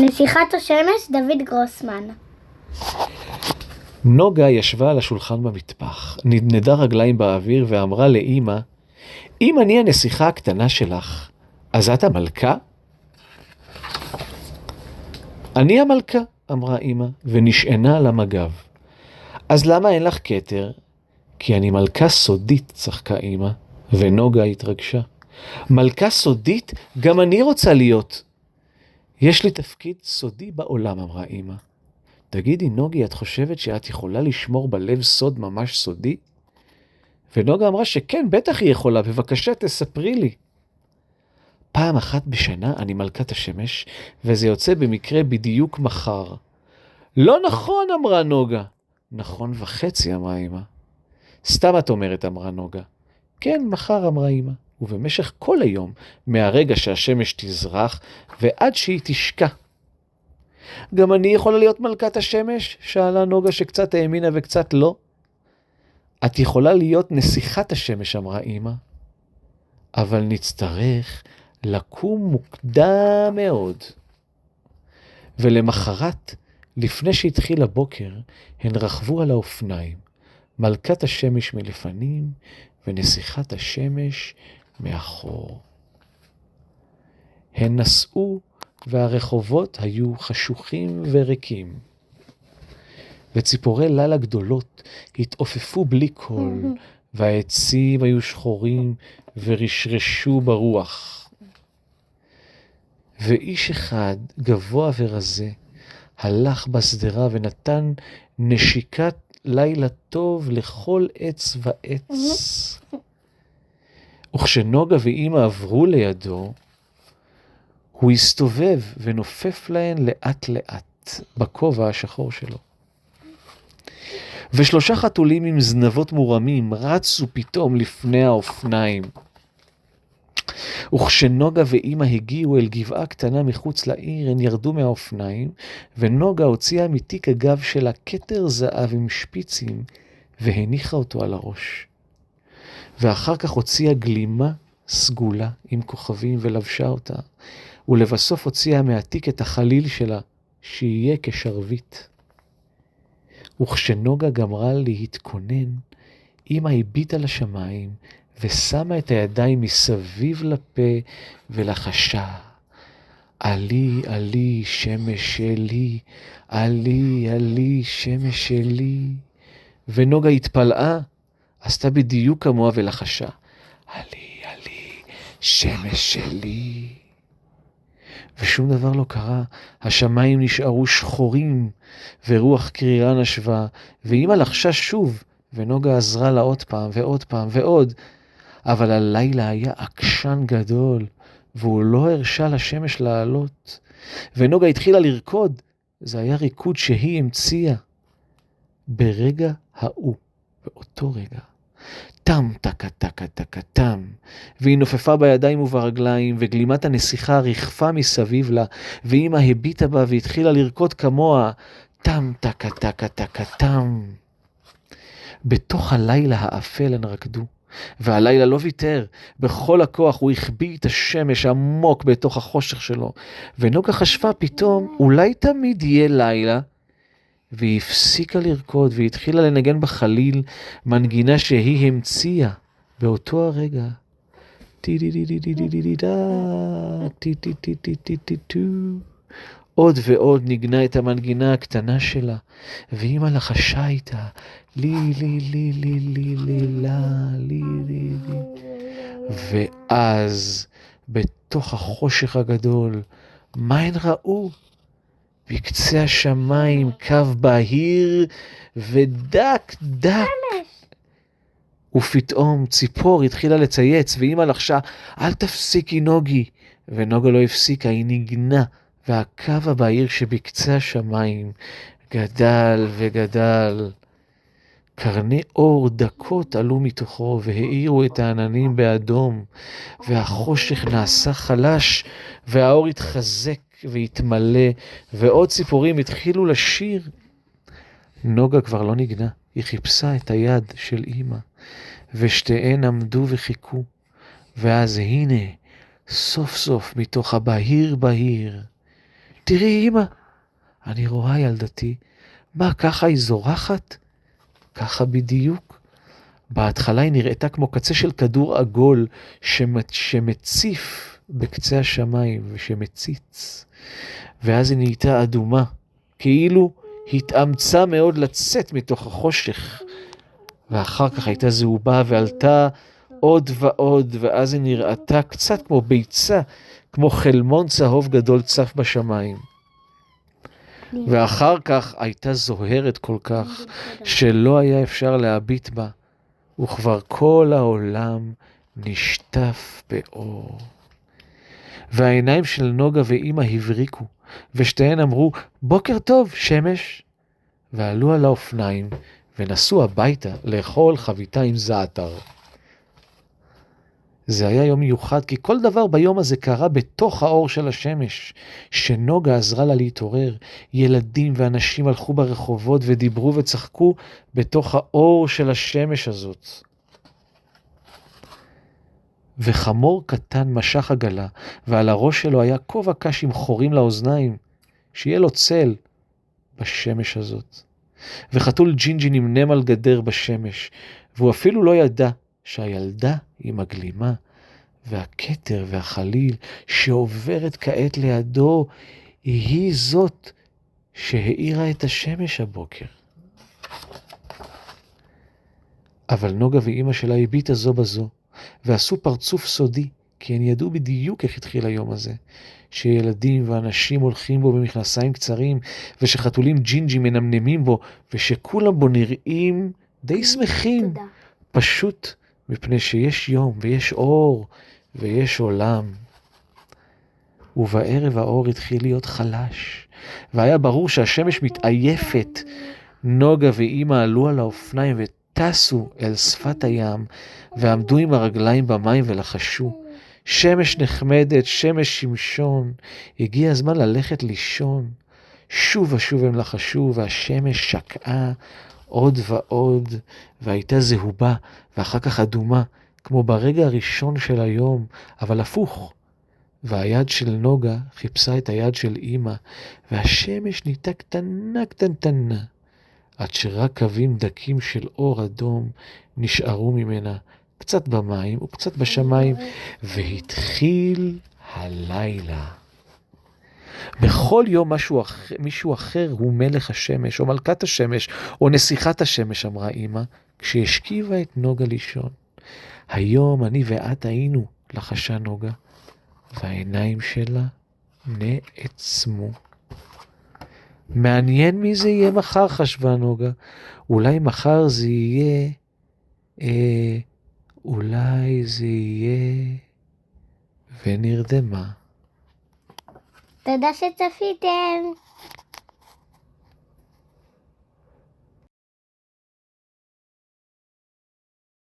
נסיכת השמש, דוד גרוסמן. נוגה ישבה על השולחן במטבח, נדנדה רגליים באוויר ואמרה לאמא, אם אני הנסיכה הקטנה שלך, אז את המלכה? אני המלכה, אמרה אמא, ונשענה על המגב. אז למה אין לך כתר? כי אני מלכה סודית, צחקה אמא, ונוגה התרגשה. מלכה סודית? גם אני רוצה להיות. יש לי תפקיד סודי בעולם, אמרה אמא. תגידי, נוגי, את חושבת שאת יכולה לשמור בלב סוד ממש סודי? ונוגה אמרה שכן, בטח היא יכולה, בבקשה תספרי לי. פעם אחת בשנה אני מלכת השמש, וזה יוצא במקרה בדיוק מחר. לא נכון, אמרה נוגה. נכון וחצי, אמרה אמא. סתם את אומרת, אמרה נוגה. כן, מחר, אמרה אמא. ובמשך כל היום, מהרגע שהשמש תזרח ועד שהיא תשקע. גם אני יכולה להיות מלכת השמש? שאלה נוגה שקצת האמינה וקצת לא. את יכולה להיות נסיכת השמש, אמרה אמא. אבל נצטרך לקום מוקדם מאוד. ולמחרת, לפני שהתחיל הבוקר, הן רכבו על האופניים. מלכת השמש מלפנים ונסיכת השמש מאחור. הן נסעו והרחובות היו חשוכים וריקים. וציפורי לילה גדולות התעופפו בלי קול, והעצים היו שחורים ורשרשו ברוח. ואיש אחד, גבוה ורזה, הלך בשדרה ונתן נשיקת לילה טוב לכל עץ ועץ. וכשנוגה ואמא עברו לידו, הוא הסתובב ונופף להן לאט לאט בכובע השחור שלו. ושלושה חתולים עם זנבות מורמים רצו פתאום לפני האופניים. וכשנוגה ואמא הגיעו אל גבעה קטנה מחוץ לעיר, הן ירדו מהאופניים, ונוגה הוציאה מתיק הגב שלה כתר זהב עם שפיצים, והניחה אותו על הראש. ואחר כך הוציאה גלימה סגולה עם כוכבים ולבשה אותה, ולבסוף הוציאה מהתיק את החליל שלה, שיהיה כשרביט. וכשנוגה גמרה להתכונן, אמא הביטה לשמיים, ושמה את הידיים מסביב לפה ולחשה. עלי, עלי, שמש שלי, עלי, עלי, שמש שלי. ונוגה התפלאה, עשתה בדיוק כמוה ולחשה. עלי, עלי, שמש שלי. ושום דבר לא קרה, השמיים נשארו שחורים, ורוח קרירה נשבה, ואמא לחשה שוב, ונוגה עזרה לה עוד פעם ועוד פעם ועוד, אבל הלילה היה עקשן גדול, והוא לא הרשה לשמש לעלות, ונוגה התחילה לרקוד, זה היה ריקוד שהיא המציאה. ברגע ההוא, באותו רגע, טם טקה טקה טקה טם, והיא נופפה בידיים וברגליים, וגלימת הנסיכה ריחפה מסביב לה, ואמא הביטה בה והתחילה לרקוד כמוה, טם טקה טקה טקה טם. בתוך הלילה האפל הן רקדו, והלילה לא ויתר, בכל הכוח הוא החביא את השמש עמוק בתוך החושך שלו, ונוגה חשבה פתאום, אולי תמיד יהיה לילה, והיא הפסיקה לרקוד והתחילה לנגן בחליל מנגינה שהיא המציאה באותו הרגע. עוד ועוד נגנה את המנגינה הקטנה שלה, ואמא לחשה איתה, לי לי לי לי לי לי לי לי לי. ואז בתוך החושך הגדול, מה הן ראו? בקצה השמיים קו בהיר ודק דק. ופתאום ציפור התחילה לצייץ, ואמא לחשה, אל תפסיקי נוגי. ונוגה לא הפסיקה, היא נגנה, והקו הבהיר שבקצה השמיים גדל וגדל. קרני אור דקות עלו מתוכו והאירו את העננים באדום, והחושך נעשה חלש, והאור התחזק והתמלא, ועוד ציפורים התחילו לשיר. נוגה כבר לא נגנה, היא חיפשה את היד של אמא, ושתיהן עמדו וחיכו, ואז הנה, סוף סוף מתוך הבהיר בהיר, תראי אמא, אני רואה ילדתי, מה ככה היא זורחת? ככה בדיוק. בהתחלה היא נראתה כמו קצה של כדור עגול שמציף בקצה השמיים ושמציץ. ואז היא נהייתה אדומה, כאילו התאמצה מאוד לצאת מתוך החושך. ואחר כך הייתה זהובה ועלתה עוד ועוד, ואז היא נראתה קצת כמו ביצה, כמו חלמון צהוב גדול צף בשמיים. ואחר כך הייתה זוהרת כל כך, שלא היה אפשר להביט בה, וכבר כל העולם נשטף באור. והעיניים של נוגה ואמא הבריקו, ושתיהן אמרו, בוקר טוב, שמש. ועלו על האופניים, ונסעו הביתה לאכול חביתה עם זעתר. זה היה יום מיוחד, כי כל דבר ביום הזה קרה בתוך האור של השמש, שנוגה עזרה לה להתעורר. ילדים ואנשים הלכו ברחובות ודיברו וצחקו בתוך האור של השמש הזאת. וחמור קטן משך עגלה, ועל הראש שלו היה כובע קש עם חורים לאוזניים, שיהיה לו צל בשמש הזאת. וחתול ג'ינג'י נמנם על גדר בשמש, והוא אפילו לא ידע שהילדה היא מגלימה, והכתר והחליל שעוברת כעת לידו, היא זאת שהאירה את השמש הבוקר. אבל נוגה ואמא שלה הביטה זו בזו, ועשו פרצוף סודי, כי הן ידעו בדיוק איך התחיל היום הזה, שילדים ואנשים הולכים בו במכנסיים קצרים, ושחתולים ג'ינג'י מנמנמים בו, ושכולם בו נראים די שמחים, פשוט מפני שיש יום ויש אור ויש עולם. ובערב האור התחיל להיות חלש, והיה ברור שהשמש מתעייפת. נוגה ואמא עלו על האופניים וטסו אל שפת הים, ועמדו עם הרגליים במים ולחשו. שמש נחמדת, שמש שמשון, הגיע הזמן ללכת לישון. שוב ושוב הם לחשו, והשמש שקעה עוד ועוד, והייתה זהובה, ואחר כך אדומה, כמו ברגע הראשון של היום, אבל הפוך. והיד של נוגה חיפשה את היד של אמא, והשמש נהייתה קטנה קטנטנה, עד שרק קווים דקים של אור אדום נשארו ממנה, קצת במים וקצת בשמיים, והתחיל הלילה. בכל יום מישהו אחר הוא מלך השמש, או מלכת השמש, או נסיכת השמש, אמרה אמא, כשהשכיבה את נוגה לישון. היום אני ואת היינו, לחשה נוגה, והעיניים שלה נעצמו. מעניין מי זה יהיה מחר, חשבה נוגה. אולי מחר זה יהיה, אולי זה יהיה, ונרדמה. תודה שצפיתם.